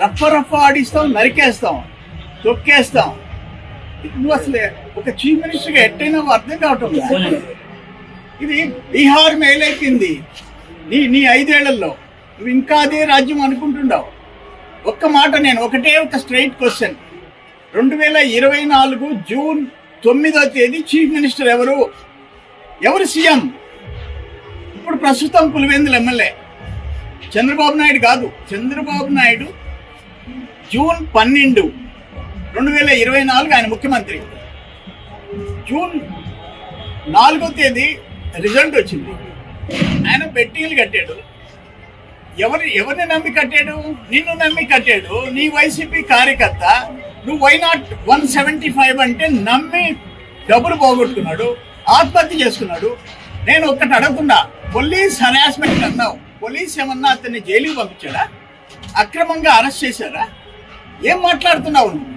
రఫ ఆడిస్తాం, నరికేస్తాం, తొక్కేస్తాం. నువ్వు అసలు ఒక చీఫ్ మినిస్టర్గా ఎట్టయినా అర్థం కావటం లేదు. ఇది బీహార్ మేలైపోయింది నీ 5 ఏళ్లలో. నువ్వు ఇంకా అదే రాజ్యం అనుకుంటున్నావు. ఒక్క మాట, నేను ఒక స్ట్రైట్ క్వశ్చన్. 2024 జూన్ 9వ తేదీ చీఫ్ మినిస్టర్ ఎవరు సీఎం? ఇప్పుడు ప్రస్తుతం పులివెందుల ఎమ్మెల్యే చంద్రబాబు నాయుడు కాదు. చంద్రబాబు నాయుడు జూన్ 12, 2024 ఆయన ముఖ్యమంత్రి. జూన్ 4వ తేదీ రిజల్ట్ వచ్చింది. ఆయన బెట్టింగ్లు కట్టాడు. ఎవరిని నమ్మి కట్టాడు? నిన్ను నమ్మి కట్టాడు. నీ వైసీపీ కార్యకర్త. నువ్వు వైనాట్ 175 అంటే నమ్మి డబ్బులు పోగొట్టుకున్నాడు, ఆత్మహత్య చేసుకున్నాడు. నేను ఒక్కటి అడుగుతున్నా, పోలీస్ హరాస్మెంట్ అన్నావు. పోలీస్ ఏమన్నా అతన్ని జైలుకి పంపించాడా? అక్రమంగా అరెస్ట్ చేశారా? ఏం మాట్లాడుతున్నావు నువ్వు?